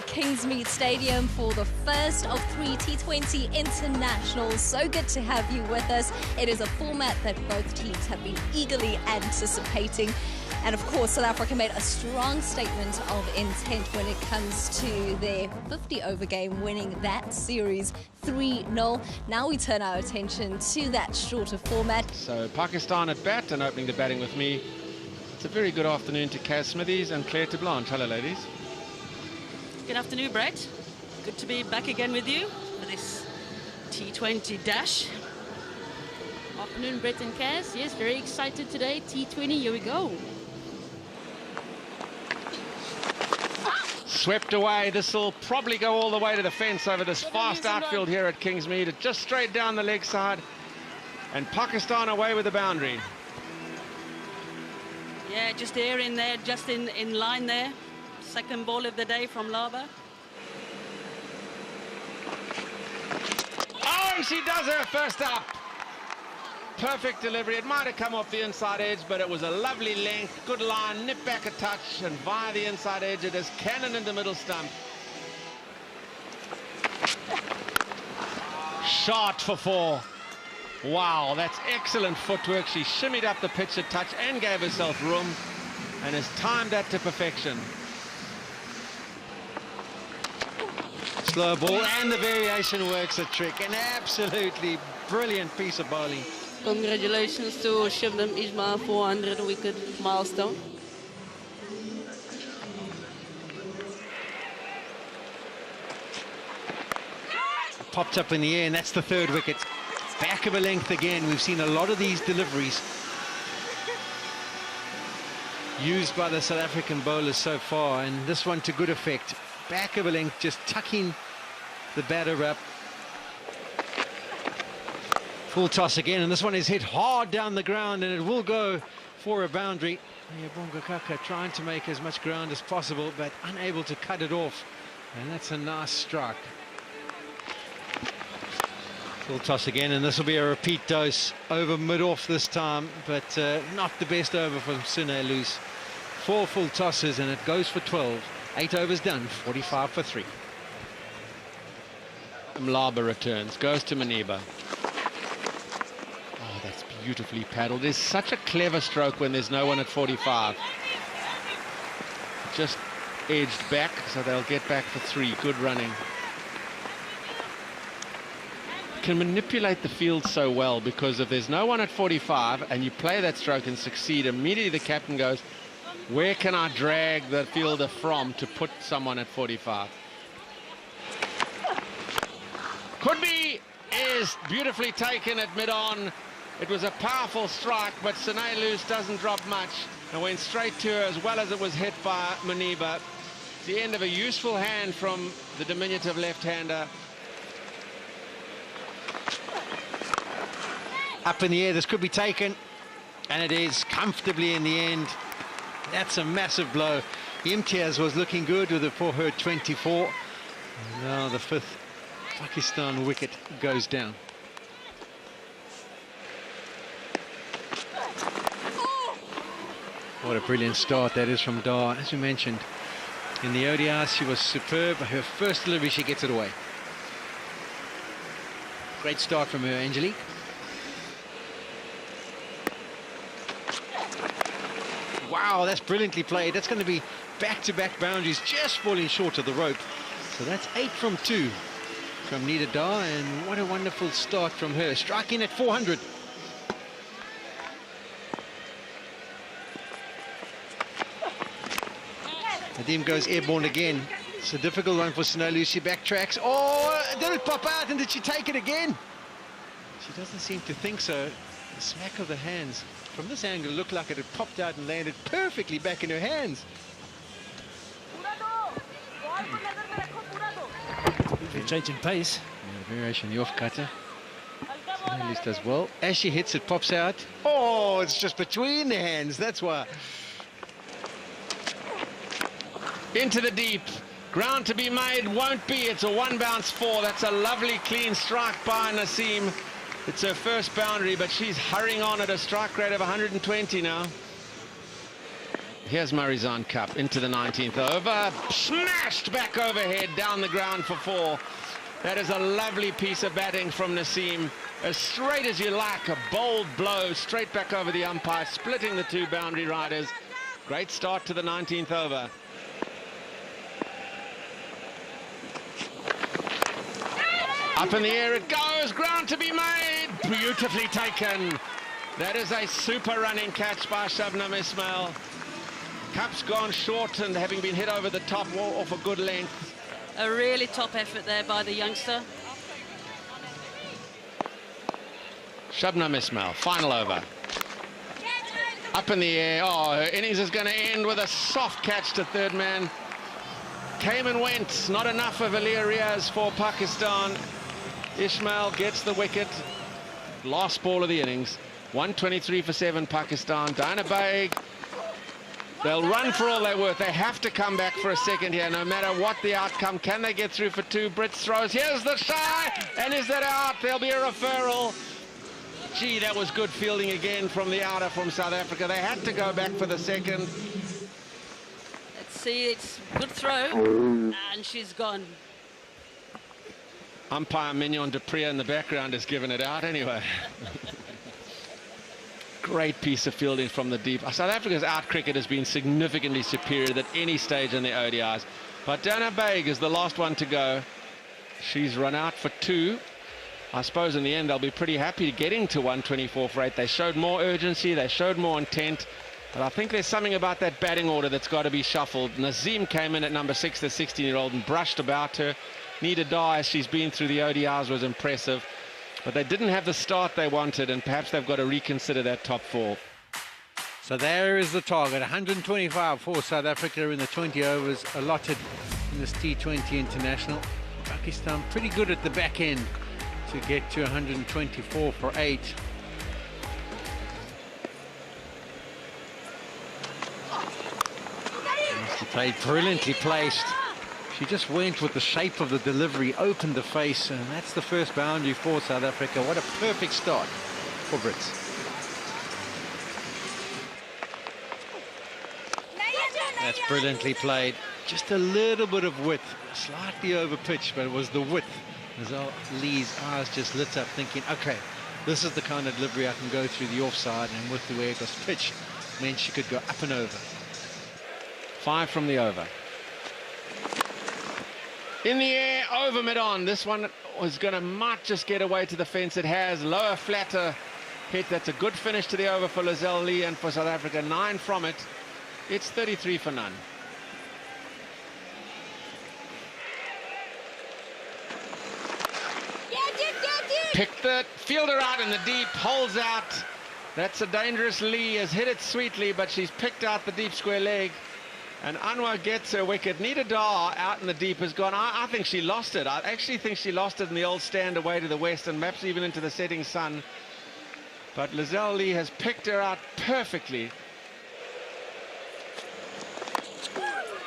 at Kingsmead Stadium for the first of 3 T20 internationals. So good to have you with us. It is a format that both teams have been eagerly anticipating. And of course, South Africa made a strong statement of intent when it comes to their 50-over game, winning that series 3-0. Now we turn our attention to that shorter format. So Pakistan at bat and opening the batting with me. It's a very good afternoon to Kaz Smithies and Claire de Blanche. Hello, ladies. Good afternoon, Brett. Good to be back again with you for this T20 dash. Afternoon, Brett and Kaz. Yes, very excited today. T20, here we go. Swept away. This will probably go all the way to the fence over this fast outfield here at Kingsmead. It just straight down the leg side. And Pakistan away with the boundary. Yeah, just there in there, just in line there. Second ball of the day from Lava. Oh, she does her first up. Perfect delivery. It might have come off the inside edge, but it was a lovely length. Good line, nip back a touch, and via the inside edge, it is cannon in the middle stump. Shot for 4. Wow, that's excellent footwork. She shimmied up the pitch a touch and gave herself room, and has timed that to perfection. Slow ball, and the variation works a trick. An absolutely brilliant piece of bowling. Congratulations to Shibnam Ismail, 400 wicket milestone. Popped up in the air, and that's the 3rd wicket. Back of a length again. We've seen a lot of these deliveries used by the South African bowlers so far, and this one to good effect. Back of a length, just tucking the batter up. Full toss again, and this one is hit hard down the ground, and it will go for a boundary. Bongakaka trying to make as much ground as possible, but unable to cut it off, and that's a nice strike. Full toss again, and this will be a repeat dose over mid-off this time, but not the best over from Sune Loose. 4 full tosses, and it goes for 12. 8 overs done, 45 for 3. Mlaba returns, goes to Maniba. Oh, that's beautifully paddled. It's such a clever stroke when there's no one at 45. Just edged back, so they'll get back for 3. Good running. Can manipulate the field so well, because if there's no one at 45 and you play that stroke and succeed, immediately the captain goes, where can I drag the fielder from to put someone at 45? Could be, is beautifulally taken at mid-on. It was a powerful strike, but Sune Loose doesn't drop much and went straight to her as well as it was hit by Maniba. It's the end of a useful hand from the diminutive left-hander. Up in the air, this could be taken, and it is comfortably in the end. That's a massive blow. Imtiaz was looking good with it for her 24. And now the 5th Pakistan wicket goes down. What a brilliant start that is from Dar. As we mentioned, in the ODIs, she was superb. Her first delivery, she gets it away. Great start from her, Angelique. Wow, that's brilliantly played. That's going to be back-to-back boundaries, just falling short of the rope. So that's 8 from 2 from Nida Dar, and what a wonderful start from her, striking at 400. Nadeem goes airborne again. It's a difficult one for Sune Loose. She backtracks. Oh, did it pop out, and did she take it again? She doesn't seem to think so. The smack of the hands from this angle looked like it had popped out and landed perfectly back in her hands. Changing pace. Yeah, variation, the off cutter. At least does well. As she hits, it pops out. Oh, it's just between the hands. That's why. Into the deep. Ground to be made, won't be. It's a 1-bounce 4. That's a lovely clean strike by Naseem. It's her first boundary, but she's hurrying on at a strike rate of 120 now. Here's Marizan Cup into the 19th over. Smashed back overhead down the ground for 4. That is a lovely piece of batting from Naseem. As straight as you like, a bold blow straight back over the umpire, splitting the 2 boundary riders. Great start to the 19th over. Up in the air it goes, ground to be made, beautifully taken. That is a super running catch by Shabnam Ismail. Cup's gone short and having been hit over the top off a good length. A really top effort there by the youngster. Shabnam Ismail, final over. Up in the air, oh, her innings is going to end with a soft catch to third man. Came and went, not enough of Alia Riaz for Pakistan. Ismail gets the wicket. Last ball of the innings. 123 for 7 Pakistan. Diana Baig. They'll run for all they're worth. They have to come back for a second here, no matter what the outcome. Can they get through for 2? Brits throws. Here's the shy. And is that out? There'll be a referral. Gee, that was good fielding again from the outer from South Africa. They had to go back for the second. Let's see, it's good throw. And she's gone. Umpire Mignon Dupree in the background has given it out anyway. Great piece of fielding from the deep. South Africa's out cricket has been significantly superior at any stage in the ODIs. But Dana Baig is the last one to go. She's run out for 2. I suppose in the end they'll be pretty happy getting to 124 for 8. They showed more urgency, they showed more intent. But I think there's something about that batting order that's got to be shuffled. Naseem came in at number 6, the 16-year-old, and brushed about her. Nida Dar, as she's been through the ODIs, was impressive. But they didn't have the start they wanted, and perhaps they've got to reconsider that top 4. So there is the target, 125 for South Africa in the 20 overs allotted in this T20 international. Pakistan pretty good at the back end to get to 124 for 8. She played brilliantly placed. She just went with the shape of the delivery, opened the face, and that's the first boundary for South Africa. What a perfect start for Brits. That's brilliantly played. Just a little bit of width, slightly over pitch, but it was the width. As Lee's eyes just lit up thinking, okay, this is the kind of delivery I can go through the offside, and with the way it was pitched, meant she could go up and over. 5 from the over. In the air, over mid-on. This one was going to might just get away to the fence. It has. Lower, flatter hit. That's a good finish to the over for Lizelle Lee and for South Africa. 9 from it. It's 33 for none. Picked the fielder out in the deep. Holds out. That's a dangerous Lee. Has hit it sweetly, but she's picked out the deep square leg. And Anwar gets her wicket. Nida Dar out in the deep has gone. I think she lost it. I actually think she lost it in the old stand away to the west and perhaps even into the setting sun. But Lizelle Lee has picked her out perfectly.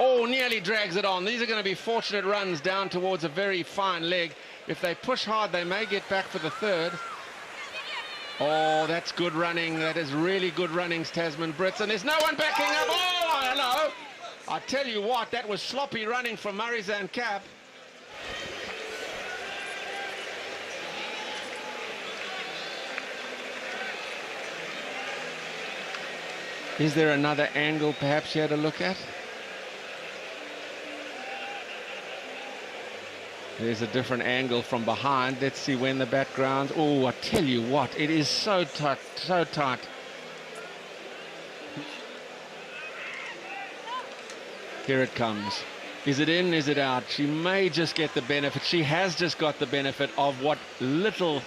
Oh, nearly drags it on. These are going to be fortunate runs down towards a very fine leg. If they push hard, they may get back for the 3rd. Oh, that's good running. That is really good runnings, Tasman Brits. And there's no one backing up. Oh, hello. I tell you what, that was sloppy running from Marizan Cap. Is there another angle perhaps you had a look at? There's a different angle from behind. Let's see when the background. Oh, I tell you what, it is so tight, so tight. Here it comes. Is it in? Is it out? She may just get the benefit. She has just got the benefit of what little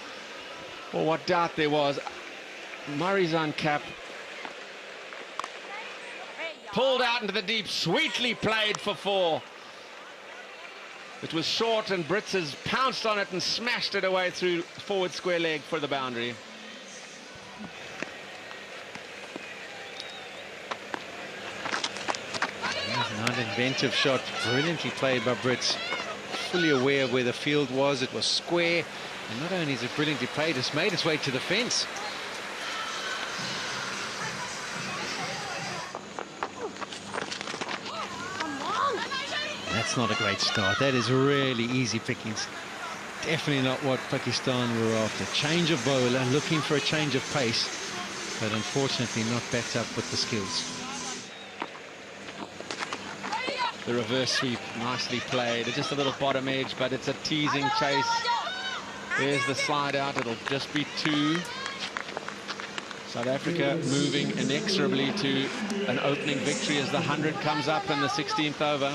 or what doubt there was. Marizan Cap pulled out into the deep, sweetly played for 4. It was short and Brits has pounced on it and smashed it away through forward square leg for the boundary. An inventive shot, brilliantly played by Brits. Fully aware of where the field was. It was square. And not only is it brilliantly played, it's made its way to the fence. that's not a great start. That is really easy pickings. Definitely not what Pakistan were after. Change of bowler, looking for a change of pace, but unfortunately not backed up with the skills. The reverse sweep, nicely played. It's just a little bottom edge, but it's a teasing chase. There's the slide out. It'll just be 2. South Africa moving inexorably to an opening victory as the 100 comes up in the 16th over.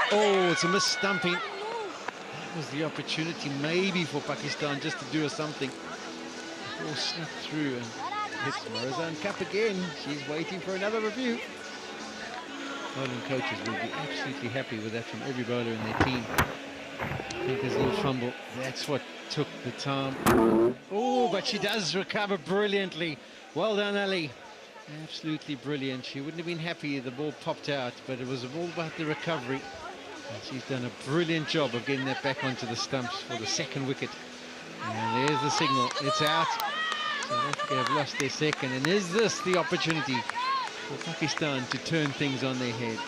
Oh, it's a missed stumping. That was the opportunity maybe for Pakistan just to do something. The ball snuck through and hits Marizan Cup again. She's waiting for another review. Bowling coaches will be absolutely happy with that from every bowler in their team. I think there's a little fumble. That's what took the time. Oh, but she does recover brilliantly. Well done, Ali. Absolutely brilliant. She wouldn't have been happy if the ball popped out, but it was all about the recovery. And she's done a brilliant job of getting that back onto the stumps for the second wicket. And there's the signal. It's out. South Africa have lost their second. And is this the opportunity for Pakistan to turn things on their head?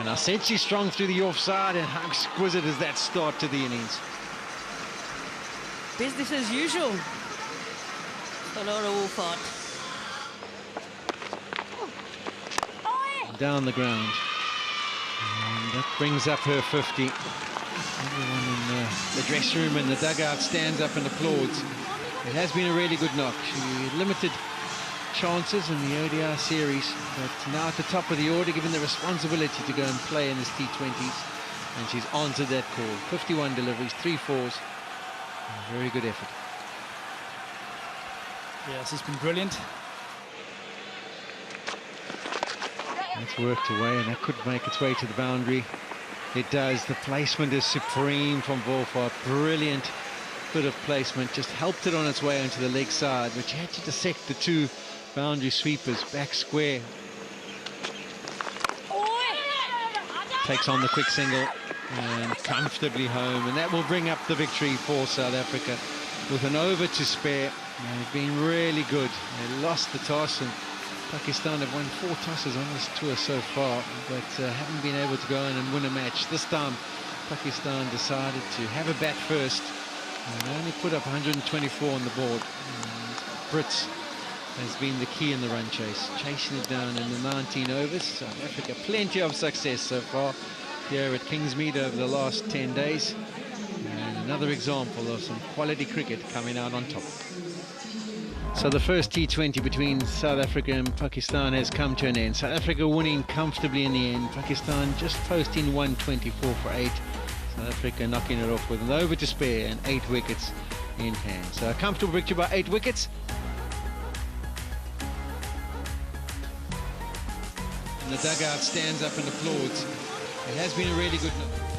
And I said she's strong through the offside, and how exquisite is that start to the innings. Business as usual for Laura Wolford. Down the ground. And that brings up her 50. Everyone in the dressing room and the dugout stands up and applauds. It has been a really good knock. She limited chances in the ODI series, but now at the top of the order, given the responsibility to go and play in this T20s, and she's answered that call. 51 deliveries, 3 fours. A very good effort. Yes, it's been brilliant. That's worked away, and that could make its way to the boundary. It does. The placement is supreme from Wolford. Brilliant bit of placement. Just helped it on its way onto the leg side, but she had to dissect the 2 boundary sweepers back square. Takes on the quick single and comfortably home, and that will bring up the victory for South Africa with an over to spare. They've been really good. They lost the toss, and Pakistan have won 4 tosses on this tour so far, but haven't been able to go in and win a match. This time Pakistan decided to have a bat first and only put up 124 on the board. And Brits has been the key in the run chase, chasing it down in the 19 overs. South Africa, plenty of success so far here at Kingsmead over the last 10 days. And another example of some quality cricket coming out on top. So the first T20 between South Africa and Pakistan has come to an end. South Africa winning comfortably in the end. Pakistan just posting 124 for 8. South Africa knocking it off with an over to spare and 8 wickets in hand. So a comfortable victory by 8 wickets. And the dugout stands up and applauds. It has been a really good night.